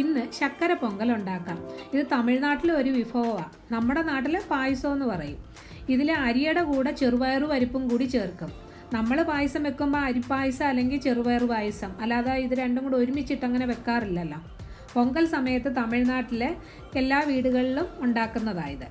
ഇന്ന് ശർക്കര പൊങ്കൽ ഉണ്ടാക്കാം. ഇത് തമിഴ്നാട്ടിലെ ഒരു വിഭവമാണ്. നമ്മുടെ നാട്ടിൽ പായസം എന്ന് പറയും. ഇതിൽ അരിയുടെ കൂടെ ചെറുപയറു പരിപ്പും കൂടി ചേർക്കും. നമ്മൾ പായസം വെക്കുമ്പോൾ അരിപ്പായസം അല്ലെങ്കിൽ ചെറുപയറു പായസം, അല്ലാതെ ഇത് രണ്ടും കൂടെ ഒരുമിച്ചിട്ട് അങ്ങനെ വെക്കാറില്ലല്ലോ. പൊങ്കൽ സമയത്ത് തമിഴ്നാട്ടിലെ എല്ലാ വീടുകളിലും ഉണ്ടാക്കുന്നതായത്.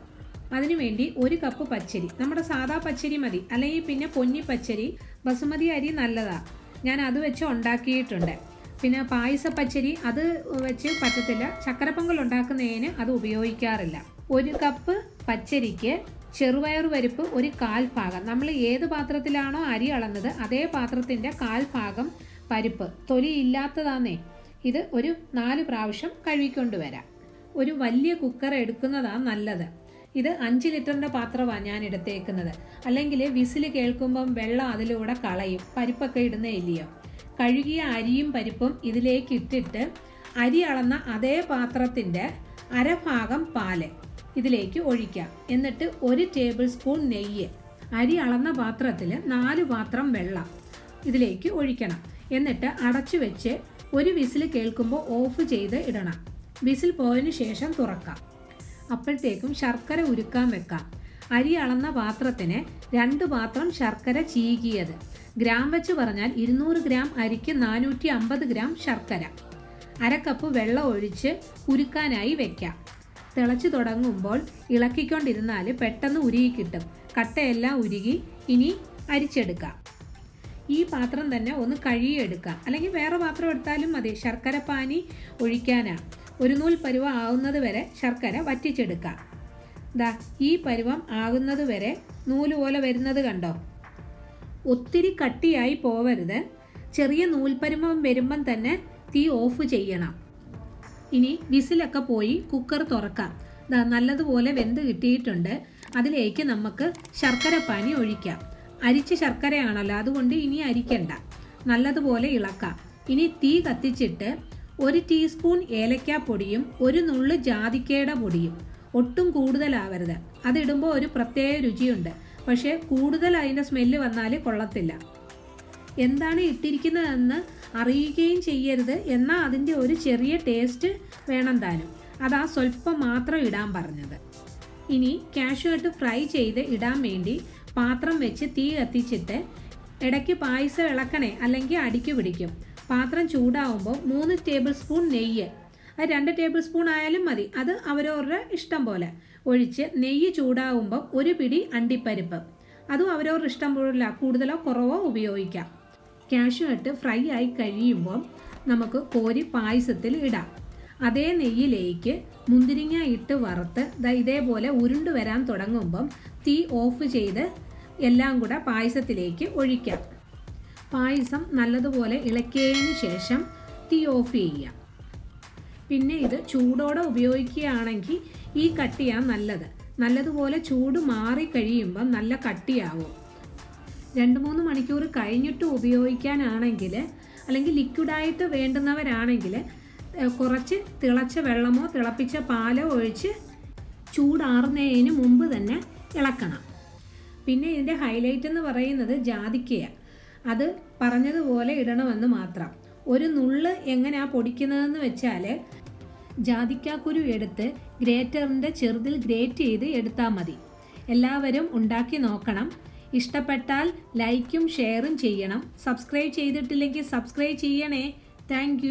അതിനുവേണ്ടി 1 കപ്പ് പച്ചരി, നമ്മുടെ സാധാ പച്ചരി മതി, അല്ലെങ്കിൽ പിന്നെ പൊന്നി പച്ചരി, ബസുമതി അരി നല്ലതാണ്. ഞാൻ അത് വെച്ച് ഉണ്ടാക്കിയിട്ടുണ്ട്. പിന്നെ പായസ പച്ചരി അത് വെച്ച് പറ്റത്തില്ല. ചക്കരപ്പൊങ്കൽ ഉണ്ടാക്കുന്നതിന് അത് ഉപയോഗിക്കാറില്ല. 1 കപ്പ് പച്ചരിക്ക് ചെറുപയറു പരിപ്പ് 1/4 ഭാഗം, നമ്മൾ ഏത് പാത്രത്തിലാണോ അരി അളന്നത് അതേ പാത്രത്തിൻ്റെ 1/4 ഭാഗം പരിപ്പ്, തൊലി ഇല്ലാത്തതാന്നേ. ഇത് ഒരു 4 പ്രാവശ്യം കഴുകിക്കൊണ്ടുവരാം. ഒരു വലിയ കുക്കർ എടുക്കുന്നതാണ് നല്ലത്. ഇത് 5 ലിറ്ററിൻ്റെ പാത്രമാണ് ഞാൻ എടുത്തേക്കുന്നത്. അല്ലെങ്കിൽ വിസിൽ കേൾക്കുമ്പം വെള്ളം അതിലൂടെ കളയും, പരിപ്പൊക്കെ ഇടുന്ന ഇല്ലയോ. കഴുകിയ അരിയും പരിപ്പും ഇതിലേക്ക് ഇട്ടിട്ട് അരി അളന്ന അതേ പാത്രത്തിൻ്റെ 1/2 ഭാഗം പാല് ഇതിലേക്ക് ഒഴിക്കാം. എന്നിട്ട് 1 ടേബിൾ സ്പൂൺ നെയ്യ്, അരി അളന്ന പാത്രത്തിൽ 4 പാത്രം വെള്ളം ഇതിലേക്ക് ഒഴിക്കണം. എന്നിട്ട് അടച്ചു വെച്ച് ഒരു വിസിൽ കേൾക്കുമ്പോൾ ഓഫ് ചെയ്ത് ഇടണം. വിസിൽ പോയതിനു ശേഷം തുറക്കാം. അപ്പോഴത്തേക്കും ശർക്കര ഉരുക്കാൻ വെക്കാം. അരി അളന്ന പാത്രത്തിന് 2 പാത്രം ശർക്കര ചീകിയത്. ഗ്രാം വെച്ച് പറഞ്ഞാൽ 200 ഗ്രാം അരിക്ക് 450 ഗ്രാം ശർക്കര. 1/2 കപ്പ് വെള്ളം ഒഴിച്ച് ഉരുക്കാനായി വെക്കാം. തിളച്ചു തുടങ്ങുമ്പോൾ ഇളക്കിക്കൊണ്ടിരുന്നാൽ പെട്ടെന്ന് ഉരുകി കിട്ടും. കട്ടയെല്ലാം ഉരുകി ഇനി അരിച്ചെടുക്കാം. ഈ പാത്രം തന്നെ ഒന്ന് കഴുകിയെടുക്കാം, അല്ലെങ്കിൽ വേറെ പാത്രം എടുത്താലും മതി. ശർക്കര പാനി ഒഴിക്കാനാണ്. 1 നൂൽ പരുവം ആകുന്നത് വരെ ശർക്കര വറ്റിച്ചെടുക്കാം. ഈ പരുവം ആകുന്നത് വരെ നൂല് പോലെ വരുന്നത് കണ്ടോ. ഒത്തിരി കട്ടിയായി പോവരുത്. ചെറിയ നൂൽപ്പരുവം വരുമ്പം തന്നെ തീ ഓഫ് ചെയ്യണം. ഇനി വിസിലൊക്കെ പോയി കുക്കർ തുറക്കാം. നല്ലതുപോലെ വെന്ത് കിട്ടിയിട്ടുണ്ട്. അതിലേക്ക് നമുക്ക് ശർക്കര പാനി ഒഴിക്കാം. അരിച്ച ശർക്കരയാണല്ലോ, അതുകൊണ്ട് ഇനി അരിക്കണ്ട. നല്ലതുപോലെ ഇളക്കാം. ഇനി തീ കത്തിച്ചിട്ട് 1 ടീസ്പൂൺ ഏലക്കാപ്പൊടിയും 1 നുള്ളു ജാതിക്കയുടെ പൊടിയും, ഒട്ടും കൂടുതലാവരുത്. അതിടുമ്പോൾ ഒരു പ്രത്യേക രുചിയുണ്ട്. പക്ഷേ കൂടുതൽ അതിൻ്റെ സ്മെല്ല് വന്നാൽ കൊള്ളത്തില്ല. എന്താണ് ഇട്ടിരിക്കുന്നതെന്ന് അറിയുകയും ചെയ്യരുത്. എന്നാൽ അതിൻ്റെ ഒരു ചെറിയ ടേസ്റ്റ് വേണം താനും. അതാ സ്വല്പം മാത്രം ഇടാൻ പറഞ്ഞത്. ഇനി കാഷ്യൂനട്ട് ഫ്രൈ ചെയ്ത് ഇടാൻ വേണ്ടി പാത്രം വെച്ച് തീ കത്തിച്ചിട്ട് ഇടയ്ക്ക് പായസം ഇളക്കണേ, അല്ലെങ്കിൽ അടിക്ക് പിടിക്കും. പാത്രം ചൂടാവുമ്പോൾ 3 ടേബിൾ സ്പൂൺ നെയ്യ്, അത് 2 ടേബിൾ സ്പൂൺ ആയാലും മതി, അത് അവരവരുടെ ഇഷ്ടം പോലെ ഒഴിച്ച് നെയ്യ് ചൂടാവുമ്പോൾ 1 പിടി അണ്ടിപ്പരിപ്പ്, അതും അവരവരുടെ ഇഷ്ടം പോലെ കൂടുതലോ കുറവോ ഉപയോഗിക്കാം. കാഷ്യൂനട്ട് ഫ്രൈ ആയി കഴിയുമ്പോൾ നമുക്ക് കോരി പായസത്തിൽ ഇടാം. അതേ നെയ്യിലേക്ക് മുന്തിരിങ്ങ ഇട്ട് വറുത്ത് ഇതേപോലെ ഉരുണ്ട് വരാൻ തുടങ്ങുമ്പം തീ ഓഫ് ചെയ്ത് എല്ലാം കൂടെ പായസത്തിലേക്ക് ഒഴിക്കാം. പായസം നല്ലതുപോലെ ഇളക്കിയതിന് ശേഷം തീ ഓഫ് ചെയ്യാം. പിന്നെ ഇത് ചൂടോടെ ഉപയോഗിക്കുകയാണെങ്കിൽ ഈ കട്ടിയാണ് നല്ലത്. നല്ലതുപോലെ ചൂട് മാറി കഴിയുമ്പം നല്ല കട്ടിയാവും. 2-3 മണിക്കൂർ കഴിഞ്ഞിട്ട് ഉപയോഗിക്കാനാണെങ്കിൽ, അല്ലെങ്കിൽ ലിക്വിഡായിട്ട് വേണ്ടുന്നവരാണെങ്കിൽ കുറച്ച് തിളച്ച വെള്ളമോ തിളപ്പിച്ച പാലോ ഒഴിച്ച് ചൂടാറുന്നതിന് മുമ്പ് തന്നെ ഇളക്കണം. പിന്നെ ഇതിൻ്റെ ഹൈലൈറ്റ് എന്ന് പറയുന്നത് ജാതിക്കയാണ്. അത് പറഞ്ഞതുപോലെ ഇടണമെന്ന് മാത്രം. 1 നുള്ള് എങ്ങനെയാണ് പൊടിക്കുന്നതെന്ന് വെച്ചാൽ ജാതിക്കാക്കുരു എടുത്ത് ഗ്രേറ്ററിൻ്റെ ചെറുതിൽ ഗ്രേറ്റ് ചെയ്ത് എടുത്താൽ മതി. എല്ലാവരും ഉണ്ടാക്കി നോക്കണം. ഇഷ്ടപ്പെട്ടാൽ ലൈക്കും ഷെയറും ചെയ്യണം. സബ്സ്ക്രൈബ് ചെയ്തിട്ടില്ലെങ്കിൽ സബ്സ്ക്രൈബ് ചെയ്യണേ. താങ്ക്